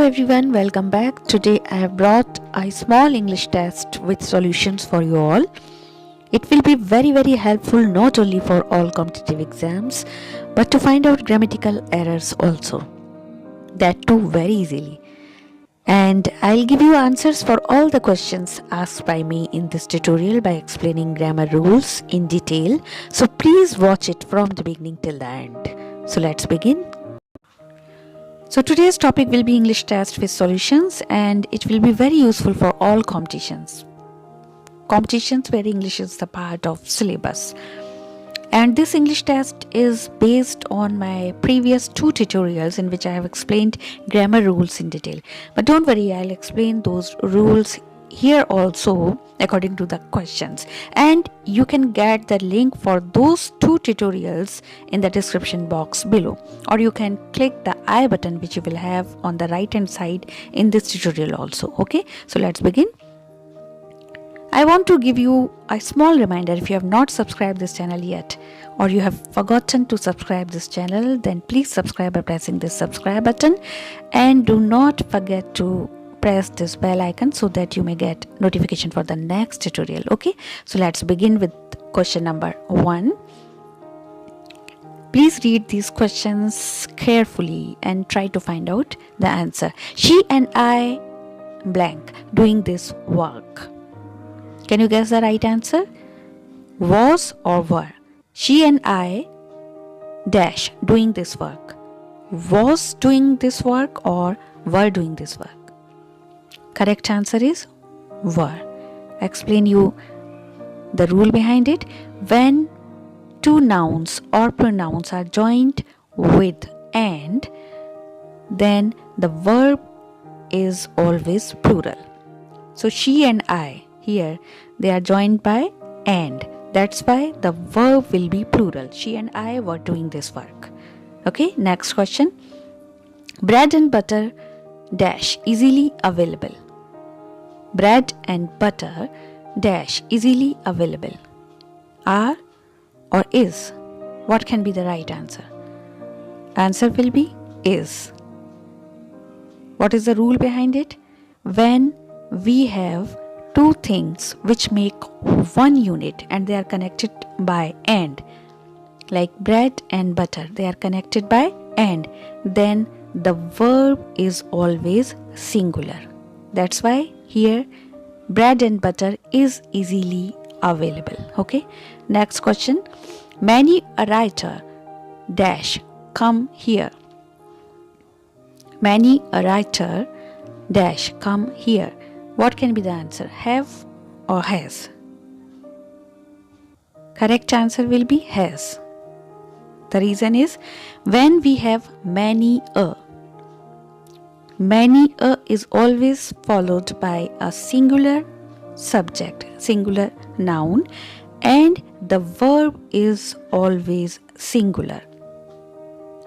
everyone, welcome back. Today I have brought a small English test with solutions for you all. It will be very helpful not only for all competitive exams but to find out grammatical errors also. That too very easily. And I'll give you answers for all the questions asked by me in this tutorial by explaining grammar rules in detail. So please watch it from the beginning till the end. So let's begin. So today's topic will be English test with solutions, and it will be very useful for all competitions. Competitions where English is the part of syllabus. And this English test is based on my previous 2 tutorials in which I have explained grammar rules in detail. But don't worry, I'll explain those rules here also according to the questions, and you can get the link for those 2 tutorials in the description box below, or you can click the I button which you will have on the right hand side in this tutorial also. Okay, so let's begin. I want to give you a small reminder. If you have not subscribed this channel yet, or you have forgotten to subscribe this channel, then please subscribe by pressing this subscribe button, and do not forget to press this bell icon so that you may get notification for the next tutorial. Okay, so let's begin with question number 1. Please read these questions carefully and try to find out the answer. She and I blank doing this work. Can you guess the right answer? Was or were? She and I dash doing this work. Was doing this work or were doing this work? Correct answer is were. Explain you the rule behind it. When 2 nouns or pronouns are joined with and, then the verb is always plural. So she and I, here they are joined by and. That's why the verb will be plural. She and I were doing this work. Okay, next question. Bread and butter dash easily available. Bread and butter dash easily available. Are or is? What can be the right answer? Answer will be is. What is the rule behind it? When we have 2 things which make one unit and they are connected by and, like bread and butter, they are connected by and, then the verb is always singular. That's why here bread and butter is easily available. Okay, next question. Many a writer dash come here. Many a writer dash come here. What can be the answer? Have or has? Correct answer will be has. The reason is when we have many a is always followed by a singular subject, singular noun, and the verb is always singular.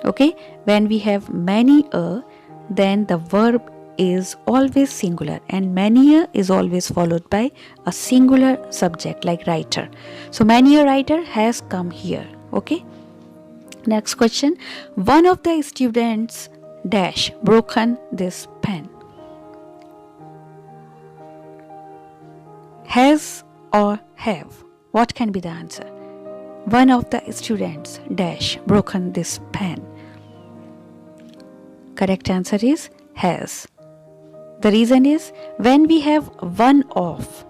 Okay, when we have many a, then the verb is always singular, and many a is always followed by a singular subject like writer. So many a writer has come here. Okay, next question. One of the students dash broken this pen. Has or have? What can be the answer? One of the students dash broken this pen. Correct answer is has. The reason is when we have one of,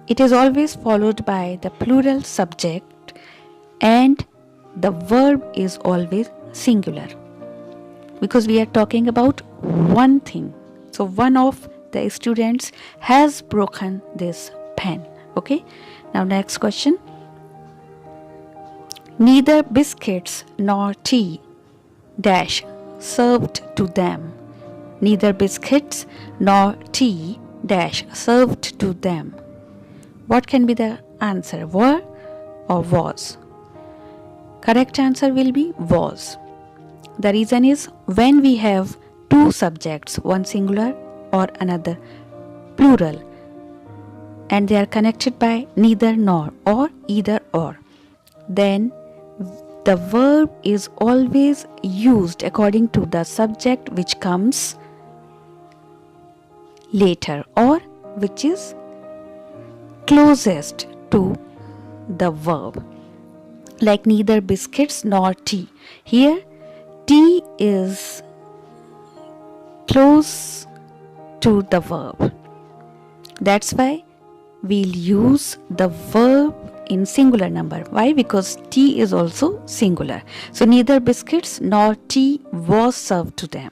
it is always followed by the plural subject and the verb is always singular, because we are talking about one thing. So one of the students has broken this pen. Okay, now next question. Neither biscuits nor tea dash served to them. Neither biscuits nor tea dash served to them. What can be the answer? Were or was? Correct answer will be was. The reason is when we have 2 subjects, one singular or another plural, and they are connected by neither nor or either or, then the verb is always used according to the subject which comes later or which is closest to the verb. Like neither biscuits nor tea. Here, tea is close to the verb. That's why we'll use the verb in singular number. Why? Because tea is also singular. So neither biscuits nor tea was served to them.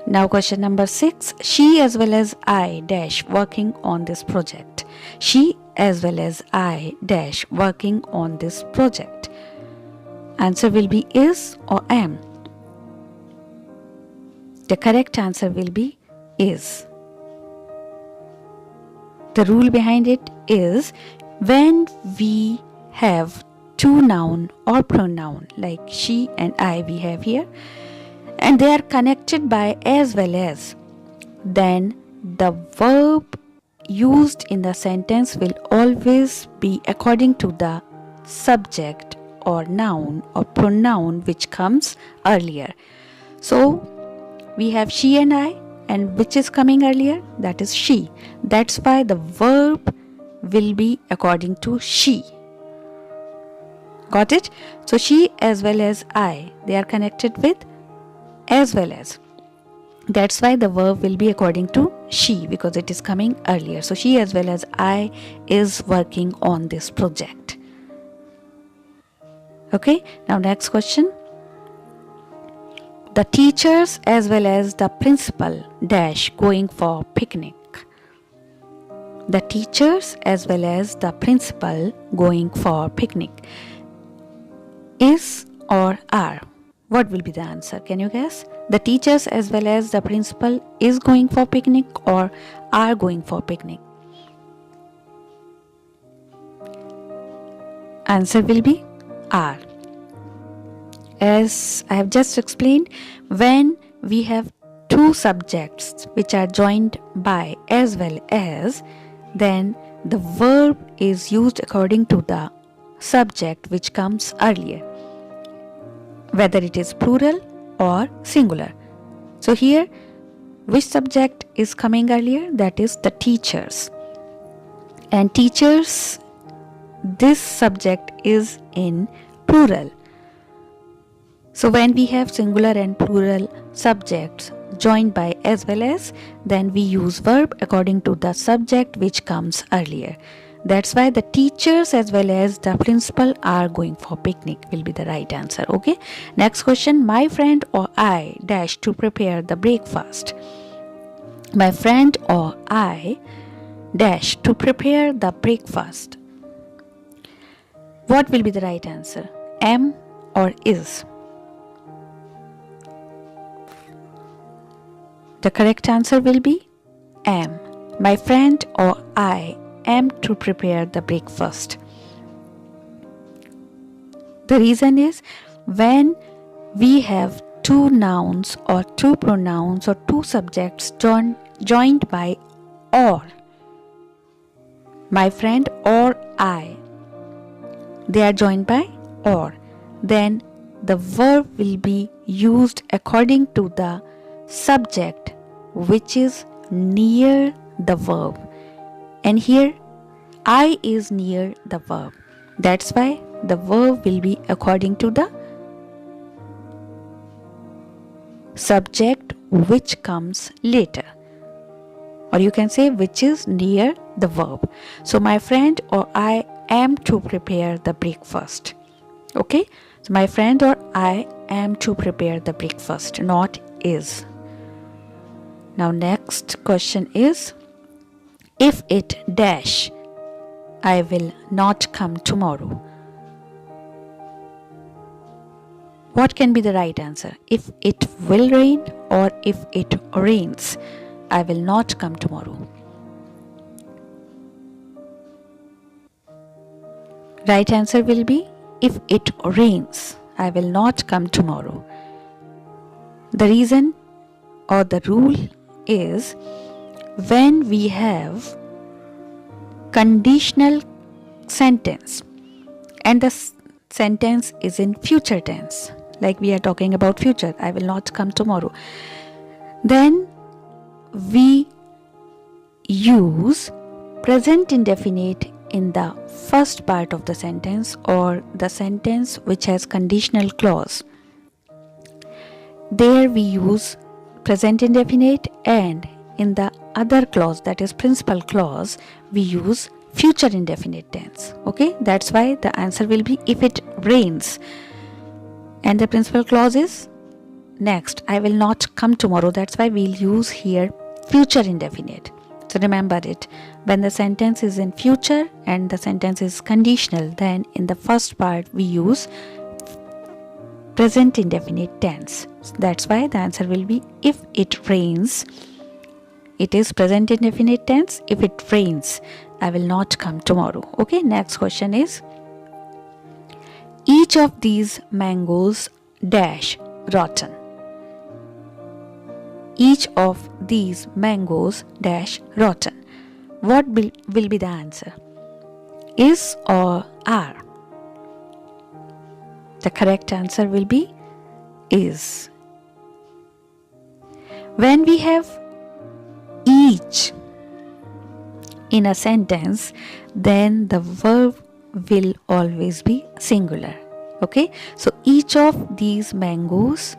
Now question number 6. She as well as I dash working on this project. She as well as I dash working on this project. Answer will be is or am. The correct answer will be is. The rule behind it is when we have two noun or pronoun like she and I we have here, and they are connected by as well as, then the verb used in the sentence will always be according to the subject or noun or pronoun which comes earlier. So we have she and I, and which is coming earlier? That is she. That's why the verb will be according to she. Got it? So she as well as I, they are connected with as well as. That's why the verb will be according to she because it is coming earlier. So she as well as I is working on this project. Okay, now next question. The teachers as well as the principal dash going for picnic. The teachers as well as the principal going for picnic. Is or are? What will be the answer? Can you guess? The teachers as well as the principal is going for picnic or are going for picnic? Answer will be are. As I have just explained, when we have two subjects which are joined by as well as, then the verb is used according to the subject which comes earlier, whether it is plural or singular. So here, which subject is coming earlier? That is the teachers. And teachers, this subject is in plural. So when we have singular and plural subjects joined by as well as, then we use verb according to the subject which comes earlier. That's why the teachers as well as the principal are going for picnic will be the right answer. Okay. Next question. My friend or I dash to prepare the breakfast. My friend or I dash to prepare the breakfast. What will be the right answer? Am or is? The correct answer will be am. My friend or I am to prepare the breakfast. The reason is when we have two nouns or two pronouns or two subjects joined by or, my friend or I, they are joined by or, then the verb will be used according to the subject which is near the verb. And here I is near the verb. That's why the verb will be according to the subject which comes later. Or you can say which is near the verb. So my friend or I am to prepare the breakfast. Okay? So my friend or I am to prepare the breakfast, not is. Now next question is, if it dash, I will not come tomorrow. What can be the right answer? If it will rain or if it rains, I will not come tomorrow. Right answer will be if it rains, I will not come tomorrow. The reason or the rule is when we have conditional sentence and the sentence is in future tense, like we are talking about future, I will not come tomorrow, then we use present indefinite in the first part of the sentence or the sentence which has conditional clause. There we use present indefinite, and in the other clause, that is principal clause, we use future indefinite tense. Okay, that's why the answer will be if it rains. And the principal clause is next, I will not come tomorrow. That's why we'll use here future indefinite. So remember it. When the sentence is in future and the sentence is conditional, then in the first part we use present indefinite tense. So that's why the answer will be if it rains. It is present indefinite tense. If it rains, I will not come tomorrow. Okay, next question is, each of these mangoes dash rotten. Each of these mangoes dash rotten. What will be the answer? Is or are? The correct answer will be is. When we have each in a sentence, then the verb will always be singular. Okay, so each of these mangoes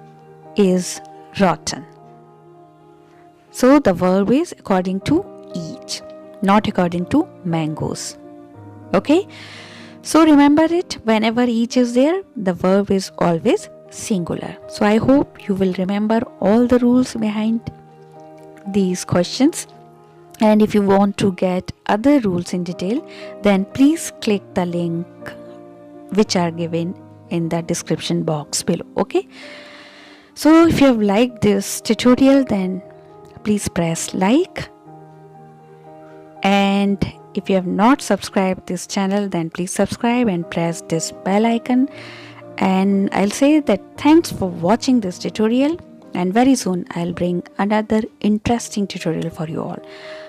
is rotten. So the verb is according to each, not according to mangoes. Okay, so remember it, whenever each is there, the verb is always singular. So I hope you will remember all the rules behind these questions. And if you want to get other rules in detail, then please click the link which are given in the description box below. Okay, so if you have liked this tutorial, then please press like, and if you have not subscribed this channel, then please subscribe and press this bell icon. And I'll say that thanks for watching this tutorial, and very soon I'll bring another interesting tutorial for you all.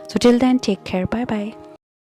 So till then, take care. Bye bye.